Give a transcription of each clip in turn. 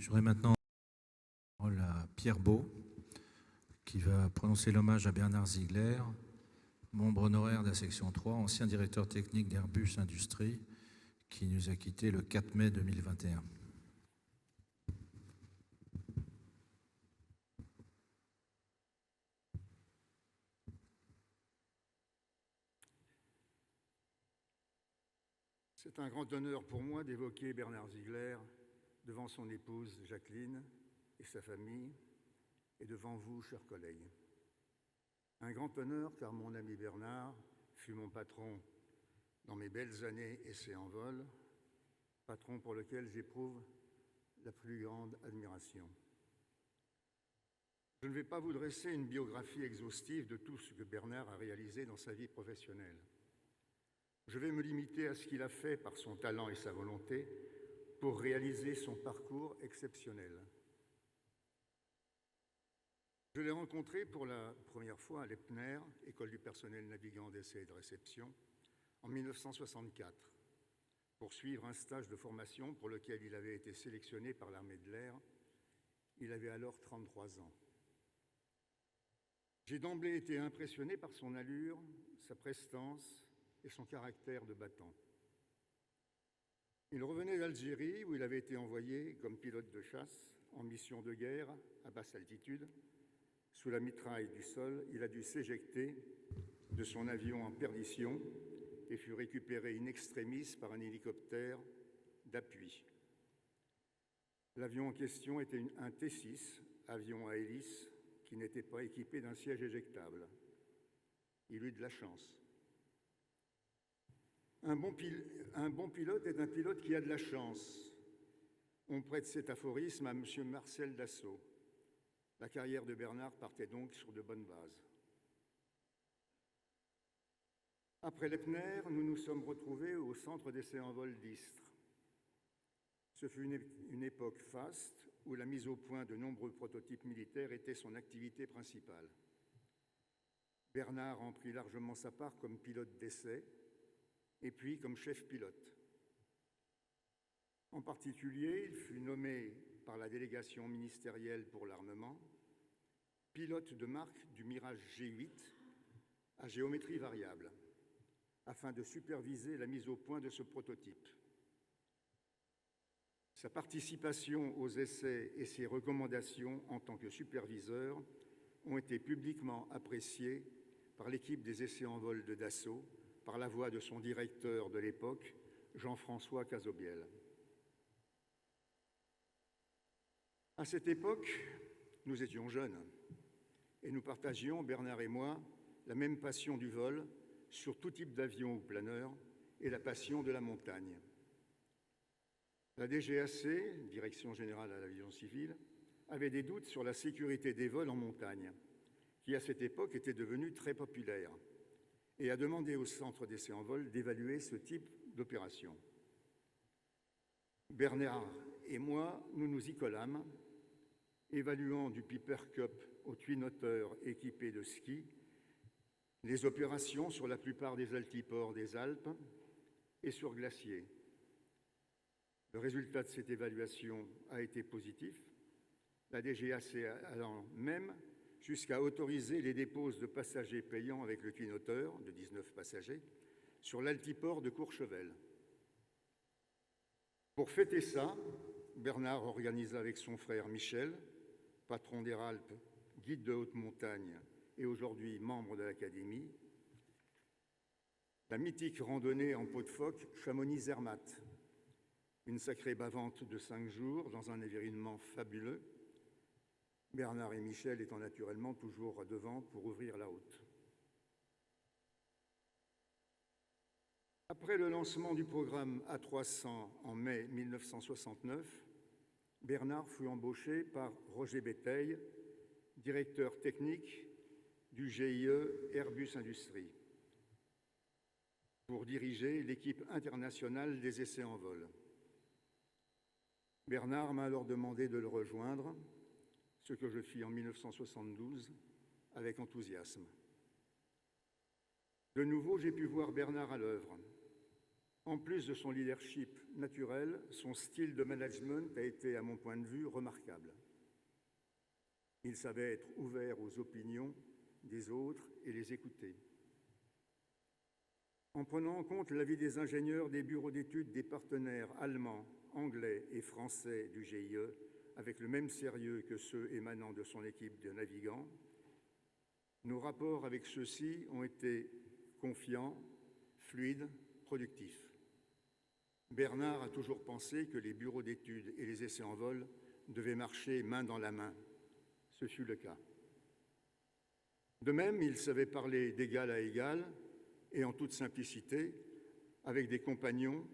Je voudrais maintenant parole à Pierre Beau, qui va prononcer l'hommage à Bernard Ziegler, membre honoraire de la section 3, ancien directeur technique d'Airbus Industrie, qui nous a quittés le 4 mai 2021. C'est un grand honneur pour moi d'évoquer Bernard Ziegler devant son épouse Jacqueline et sa famille et devant vous, chers collègues. Un grand honneur car mon ami Bernard fut mon patron dans mes belles années essais en vol, patron pour lequel j'éprouve la plus grande admiration. Je ne vais pas vous dresser une biographie exhaustive de tout ce que Bernard a réalisé dans sa vie professionnelle. Je vais me limiter à ce qu'il a fait par son talent et sa volonté pour réaliser son parcours exceptionnel. Je l'ai rencontré pour la première fois à l'EPNER, École du personnel navigant d'essai et de réception, en 1964, pour suivre un stage de formation pour lequel il avait été sélectionné par l'armée de l'air. Il avait alors 33 ans. J'ai d'emblée été impressionné par son allure, sa prestance et son caractère de battant. Il revenait d'Algérie où il avait été envoyé comme pilote de chasse en mission de guerre à basse altitude. Sous la mitraille du sol, il a dû s'éjecter de son avion en perdition et fut récupéré in extremis par un hélicoptère d'appui. L'avion en question était un T6, avion à hélice, qui n'était pas équipé d'un siège éjectable. Il eut de la chance. Un bon pilote est un pilote qui a de la chance. On prête cet aphorisme à M. Marcel Dassault. La carrière de Bernard partait donc sur de bonnes bases. Après l'EPNER, nous nous sommes retrouvés au centre d'essai en vol d'Istres. Ce fut une époque faste où la mise au point de nombreux prototypes militaires était son activité principale. Bernard en prit largement sa part comme pilote d'essai et puis comme chef pilote. En particulier, il fut nommé par la délégation ministérielle pour l'armement pilote de marque du Mirage G8 à géométrie variable, afin de superviser la mise au point de ce prototype. Sa participation aux essais et ses recommandations en tant que superviseur ont été publiquement appréciées par l'équipe des essais en vol de Dassault, par la voix de son directeur de l'époque, Jean-François Cazobiel. À cette époque, nous étions jeunes et nous partagions, Bernard et moi, la même passion du vol sur tout type d'avion ou planeur et la passion de la montagne. La DGAC, Direction générale à l'aviation civile, avait des doutes sur la sécurité des vols en montagne, qui à cette époque était devenue très populaire, et a demandé au centre d'essai en vol d'évaluer ce type d'opération. Bernard et moi, nous nous y collâmes, évaluant du Piper Cup au twinoteur équipé de skis, les opérations sur la plupart des altiports des Alpes et sur glacier. Le résultat de cette évaluation a été positif, la DGAC allant même jusqu'à autoriser les déposes de passagers payants avec le twinoteur de 19 passagers sur l'altiport de Courchevel. Pour fêter ça, Bernard organisa avec son frère Michel, patron des Ralpes, guide de haute montagne et aujourd'hui membre de l'Académie, la mythique randonnée en peau de phoque Chamonix-Zermatt, une sacrée bavante de 5 jours dans un environnement fabuleux, Bernard et Michel étant naturellement toujours devant pour ouvrir la route. Après le lancement du programme A300 en mai 1969, Bernard fut embauché par Roger Béteille, directeur technique du GIE Airbus Industrie, pour diriger l'équipe internationale des essais en vol. Bernard m'a alors demandé de le rejoindre, ce que je fis en 1972 avec enthousiasme. De nouveau, j'ai pu voir Bernard à l'œuvre. En plus de son leadership naturel, son style de management a été, à mon point de vue, remarquable. Il savait être ouvert aux opinions des autres et les écouter. En prenant en compte l'avis des ingénieurs des bureaux d'études des partenaires allemands, anglais et français du GIE, avec le même sérieux que ceux émanant de son équipe de navigants, nos rapports avec ceux-ci ont été confiants, fluides, productifs. Bernard a toujours pensé que les bureaux d'études et les essais en vol devaient marcher main dans la main. Ce fut le cas. De même, il savait parler d'égal à égal et en toute simplicité avec des compagnons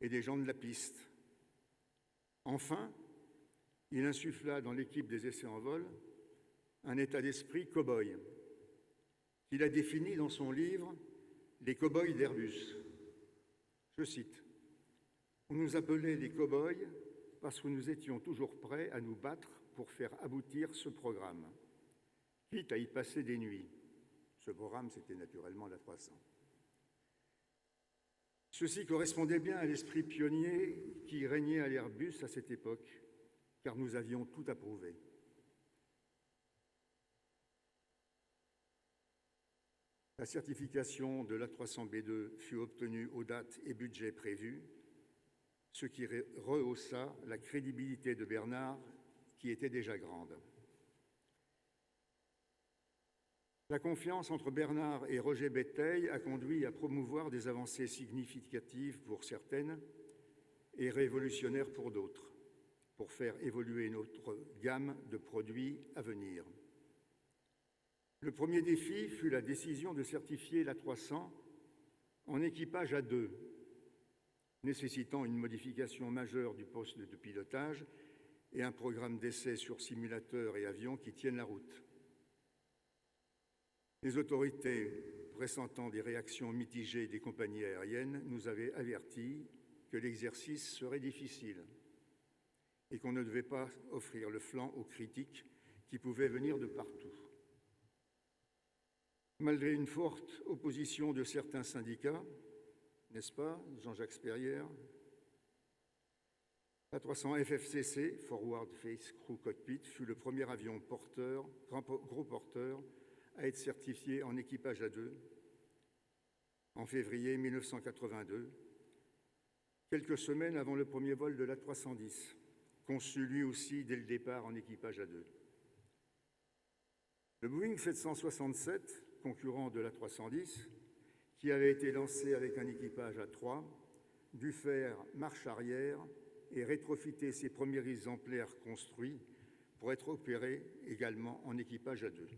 et des gens de la piste. Enfin, il insuffla dans l'équipe des essais en vol un état d'esprit cow-boy qu'il a défini dans son livre « Les cow-boys d'Airbus ». Je cite, « On nous appelait les cow-boys parce que nous étions toujours prêts à nous battre pour faire aboutir ce programme, quitte à y passer des nuits. » Ce programme, c'était naturellement l'A300. Ceci correspondait bien à l'esprit pionnier qui régnait à l'Airbus à cette époque, car nous avions tout approuvé. La certification de l'A300B2 fut obtenue aux dates et budgets prévus, ce qui rehaussa la crédibilité de Bernard, qui était déjà grande. La confiance entre Bernard et Roger Béteille a conduit à promouvoir des avancées significatives pour certaines et révolutionnaires pour d'autres, pour faire évoluer notre gamme de produits à venir. Le premier défi fut la décision de certifier l'A300 en équipage à deux, nécessitant une modification majeure du poste de pilotage et un programme d'essai sur simulateur et avion qui tiennent la route. Les autorités, pressentant des réactions mitigées des compagnies aériennes, nous avaient avertis que l'exercice serait difficile et qu'on ne devait pas offrir le flanc aux critiques qui pouvaient venir de partout. Malgré une forte opposition de certains syndicats, n'est-ce pas, Jean-Jacques Sperrière, l'A300 FFCC, Forward Face Crew Cockpit, fut le premier avion porteur, gros porteur, à être certifié en équipage à deux en février 1982, quelques semaines avant le premier vol de l'A310, conçu lui aussi dès le départ en équipage à deux. Le Boeing 767, concurrent de l'A310, qui avait été lancé avec un équipage à trois, dut faire marche arrière et rétrofiter ses premiers exemplaires construits pour être opéré également en équipage à deux.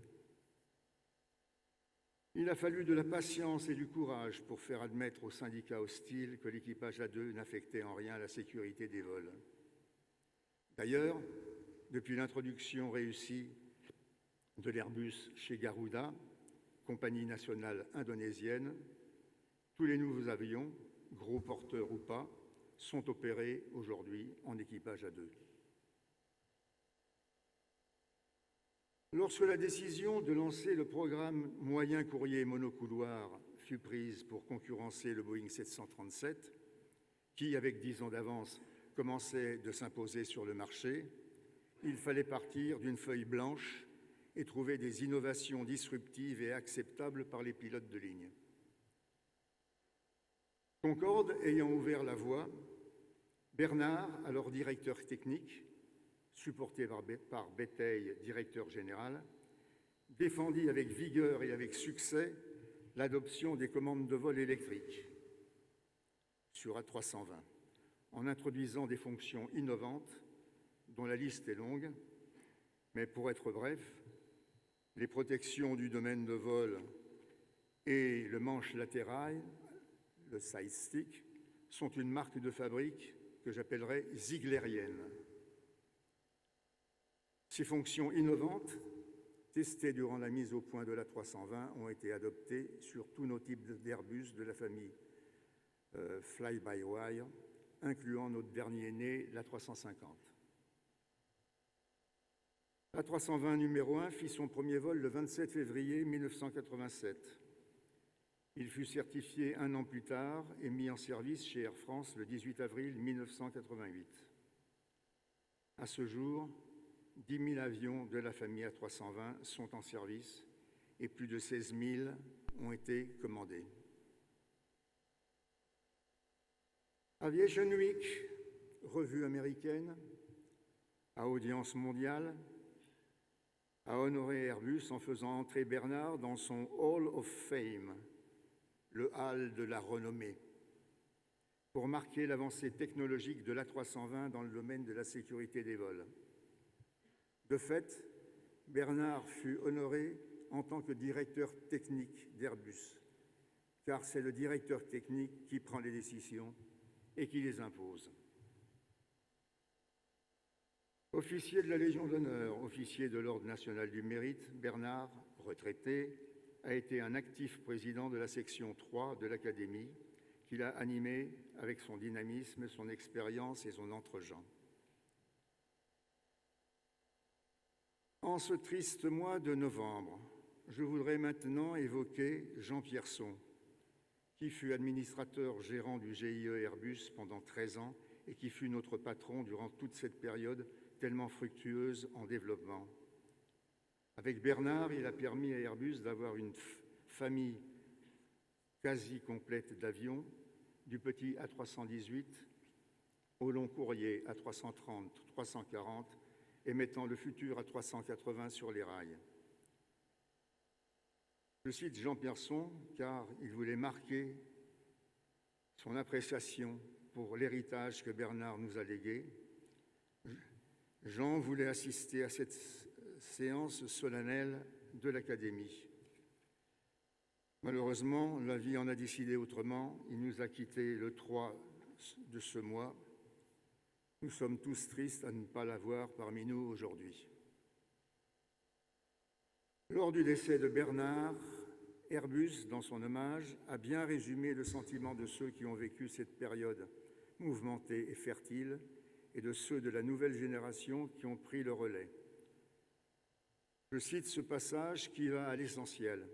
Il a fallu de la patience et du courage pour faire admettre aux syndicats hostiles que l'équipage à deux n'affectait en rien la sécurité des vols. D'ailleurs, depuis l'introduction réussie de l'Airbus chez Garuda, compagnie nationale indonésienne, tous les nouveaux avions, gros porteurs ou pas, sont opérés aujourd'hui en équipage à deux. Lorsque la décision de lancer le programme moyen courrier monocouloir fut prise pour concurrencer le Boeing 737, qui, avec 10 ans d'avance, commençait de s'imposer sur le marché, il fallait partir d'une feuille blanche et trouver des innovations disruptives et acceptables par les pilotes de ligne. Concorde ayant ouvert la voie, Bernard, alors directeur technique, supporté par Béteille, directeur général, défendit avec vigueur et avec succès l'adoption des commandes de vol électriques sur A320, en introduisant des fonctions innovantes dont la liste est longue, mais pour être bref, les protections du domaine de vol et le manche latéral, le side stick, sont une marque de fabrique que j'appellerais zieglerrienne. Ces fonctions innovantes, testées durant la mise au point de l'A320, ont été adoptées sur tous nos types d'Airbus de la famille Fly-by-Wire, incluant notre dernier né, l'A350. L'A320 numéro 1 fit son premier vol le 27 février 1987. Il fut certifié 1 an plus tard et mis en service chez Air France le 18 avril 1988. À ce jour, 10 000 avions de la famille A320 sont en service et plus de 16 000 ont été commandés. Aviation Week, revue américaine, à audience mondiale, a honoré Airbus en faisant entrer Bernard dans son Hall of Fame, le hall de la renommée, pour marquer l'avancée technologique de l'A320 dans le domaine de la sécurité des vols. De fait, Bernard fut honoré en tant que directeur technique d'Airbus, car c'est le directeur technique qui prend les décisions et qui les impose. Officier de la Légion d'honneur, officier de l'Ordre national du mérite, Bernard, retraité, a été un actif président de la section 3 de l'Académie, qu'il a animée avec son dynamisme, son expérience et son entre-gens. En ce triste mois de novembre, je voudrais maintenant évoquer Jean Pierson, qui fut administrateur gérant du GIE Airbus pendant 13 ans et qui fut notre patron durant toute cette période tellement fructueuse en développement. Avec Bernard, il a permis à Airbus d'avoir une famille quasi complète d'avions, du petit A318 au long courrier A330, 340 et mettant le futur A380 sur les rails. Je cite Jean Pierson car il voulait marquer son appréciation pour l'héritage que Bernard nous a légué. Jean voulait assister à cette séance solennelle de l'Académie. Malheureusement, la vie en a décidé autrement. Il nous a quittés le 3 de ce mois. Nous sommes tous tristes à ne pas l'avoir parmi nous aujourd'hui. Lors du décès de Bernard, Airbus, dans son hommage, a bien résumé le sentiment de ceux qui ont vécu cette période mouvementée et fertile et de ceux de la nouvelle génération qui ont pris le relais. Je cite ce passage qui va à l'essentiel.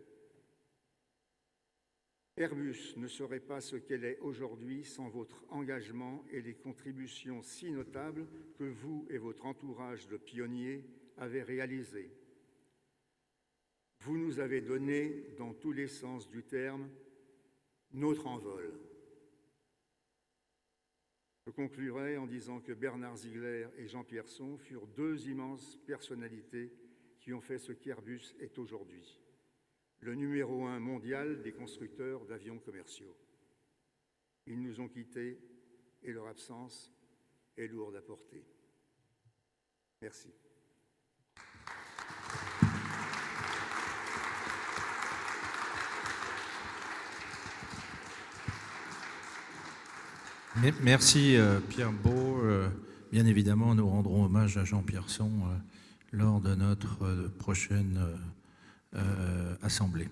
Airbus ne serait pas ce qu'elle est aujourd'hui sans votre engagement et les contributions si notables que vous et votre entourage de pionniers avez réalisées. Vous nous avez donné, dans tous les sens du terme, notre envol. Je conclurai en disant que Bernard Ziegler et Jean Pierson furent deux immenses personnalités qui ont fait ce qu'Airbus est aujourd'hui, le numéro 1 mondial des constructeurs d'avions commerciaux. Ils nous ont quittés et leur absence est lourde à porter. Merci. Merci Pierre Beau. Bien évidemment, nous rendrons hommage à Jean Pierson lors de notre prochaine assemblée.